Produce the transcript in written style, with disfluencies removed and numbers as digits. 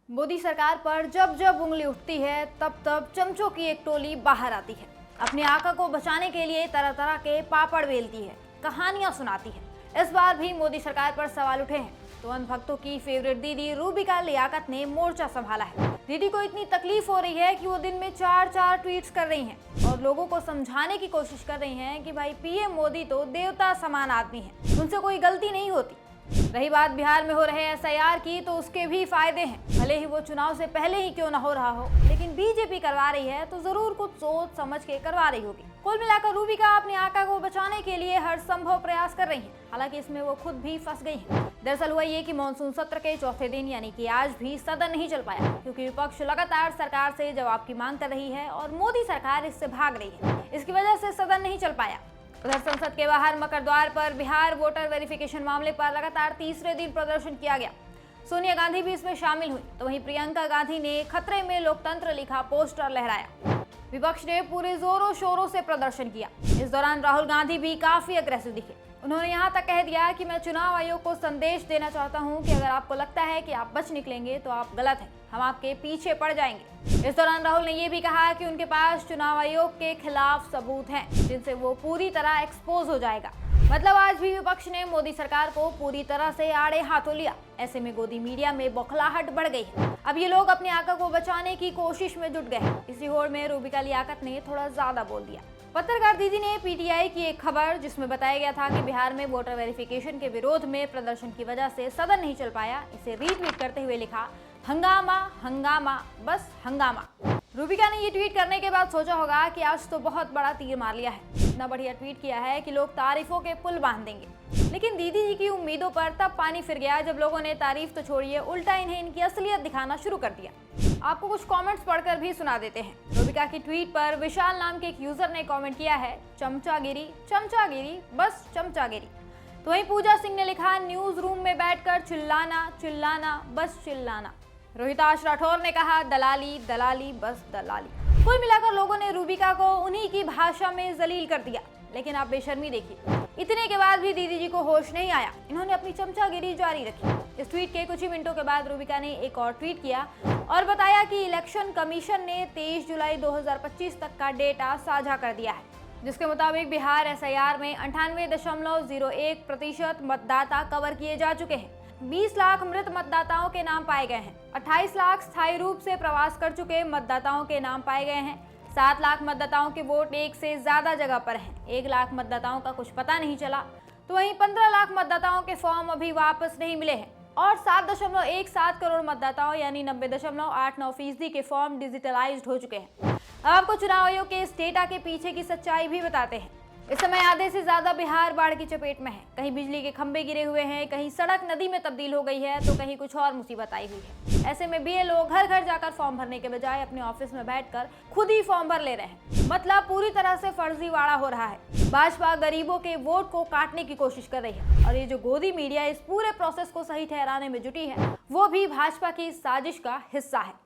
मोदी सरकार पर जब जब उंगली उठती है तब तब चमचों की एक टोली बाहर आती है। अपने आका को बचाने के लिए तरह तरह के पापड़ बेलती है, कहानियां सुनाती है। इस बार भी मोदी सरकार पर सवाल उठे हैं तो अंध भक्तों की फेवरेट दीदी रूबिका लियाकत ने मोर्चा संभाला है। दीदी को इतनी तकलीफ हो रही है कि वो दिन में 4 ट्वीट्स कर रही हैं और लोगों को समझाने की कोशिश कर रही हैं कि भाई पीएम मोदी तो देवता समान आदमी है, उनसे कोई गलती नहीं होती। रही बात बिहार में हो रहे एसआईआर की, तो उसके भी फायदे हैं। भले ही वो चुनाव से पहले ही क्यों न हो रहा हो, लेकिन बीजेपी करवा रही है तो जरूर कुछ सोच समझ के करवा रही होगी। कुल मिलाकर रूबिका अपने आका को बचाने के लिए हर संभव प्रयास कर रही है। हालांकि इसमें वो खुद भी फंस गई है। दरअसल हुआ ये कि मानसून सत्र के चौथे दिन यानी कि आज भी सदन नहीं चल पाया, क्योंकि विपक्ष लगातार सरकार से जवाब की मांग कर रही है और मोदी सरकार इससे भाग रही है। इसकी वजह से सदन नहीं चल पाया। उधर संसद के बाहर मकर द्वार पर बिहार वोटर वेरिफिकेशन मामले पर लगातार तीसरे दिन प्रदर्शन किया गया। सोनिया गांधी भी इसमें शामिल हुई, तो वहीं प्रियंका गांधी ने खतरे में लोकतंत्र लिखा पोस्टर लहराया। विपक्ष ने पूरे जोरों शोरों से प्रदर्शन किया। इस दौरान राहुल गांधी भी काफी अग्रेसिव दिखे। उन्होंने यहाँ तक कह दिया कि मैं चुनाव आयोग को संदेश देना चाहता हूँ कि अगर आपको लगता है कि आप बच निकलेंगे तो आप गलत हैं, हम आपके पीछे पड़ जाएंगे। इस दौरान राहुल ने यह भी कहा कि उनके पास चुनाव आयोग के खिलाफ सबूत हैं, जिनसे वो पूरी तरह एक्सपोज हो जाएगा। मतलब आज भी विपक्ष ने मोदी सरकार को पूरी तरह से आड़े हाथों लिया। ऐसे में गोदी मीडिया में बौखलाहट बढ़ गई है। अब ये लोग अपने आका को बचाने की कोशिश में जुट गए हैं। इसी होड़ में रूबिका लियाकत ने थोड़ा ज्यादा बोल दिया। पत्रकार दीदी ने पीटीआई की एक खबर, जिसमें बताया गया था कि बिहार में वोटर वेरिफिकेशन के विरोध में प्रदर्शन की वजह से सदन नहीं चल पाया, इसे रीट्वीट करते हुए लिखा, हंगामा हंगामा बस हंगामा। रूबिका ने ये ट्वीट करने के बाद सोचा होगा कि आज तो बहुत बड़ा तीर मार लिया है, इतना बढ़िया ट्वीट किया है कि लोग तारीफों के पुल बांध देंगे। लेकिन दीदी जी की उम्मीदों पर तब पानी फिर गया जब लोगों ने तारीफ तो छोड़िए, उल्टा इन्हें इनकी असलियत दिखाना शुरू कर दिया। आपको कुछ कमेंट्स पढ़कर भी सुना देते हैं। रूबिका की ट्वीट पर विशाल नाम के एक यूजर ने कमेंट किया है, चमचागिरी बस चमचागिरी। तो वहीं पूजा सिंह ने लिखा, न्यूज रूम में बैठकर चिल्लाना चिल्लाना बस चिल्लाना। रोहिताश राठौर ने कहा, दलाली दलाली बस दलाली। कुल मिलाकर लोगों ने रूबिका को उन्हीं की भाषा में जलील कर दिया। लेकिन आप बेशर्मी देखिए, इतने के बाद भी दीदी जी को होश नहीं आया, इन्होंने अपनी चमचागिरी जारी रखी। इस ट्वीट के कुछ ही मिनटों के बाद रूबिका ने एक और ट्वीट किया और बताया कि इलेक्शन कमीशन ने 23 जुलाई 2025 तक का डेटा साझा कर दिया है, जिसके मुताबिक बिहार एसआईआर में 98.01% मतदाता कवर किए जा चुके हैं। 20 लाख मृत मतदाताओं के नाम पाए गए हैं। 28 लाख स्थायी रूप से प्रवास कर चुके मतदाताओं के नाम पाए गए हैं। 7 लाख मतदाताओं के वोट एक से ज्यादा जगह पर हैं। 1 लाख मतदाताओं का कुछ पता नहीं चला। तो वहीं 15 लाख मतदाताओं के फॉर्म अभी वापस नहीं मिले हैं और 7.17 करोड़ मतदाताओं यानी 90.89% के फॉर्म डिजिटलाइज्ड हो चुके हैं। अब आपको चुनाव आयोग के इस डेटा के पीछे की सच्चाई भी बताते हैं। इस समय आधे से ज्यादा बिहार बाढ़ की चपेट में है। कहीं बिजली के खंभे गिरे हुए हैं, कहीं सड़क नदी में तब्दील हो गई है, तो कहीं कुछ और मुसीबत आई हुई है। ऐसे में बीएलओ घर घर जाकर फॉर्म भरने के बजाय अपने ऑफिस में बैठकर खुद ही फॉर्म भर ले रहे हैं। मतलब पूरी तरह से फर्जीवाड़ा हो रहा है। भाजपा गरीबों के वोट को काटने की कोशिश कर रही है और ये जो गोदी मीडिया इस पूरे प्रोसेस को सही ठहराने में जुटी है, वो भी भाजपा की साजिश का हिस्सा है।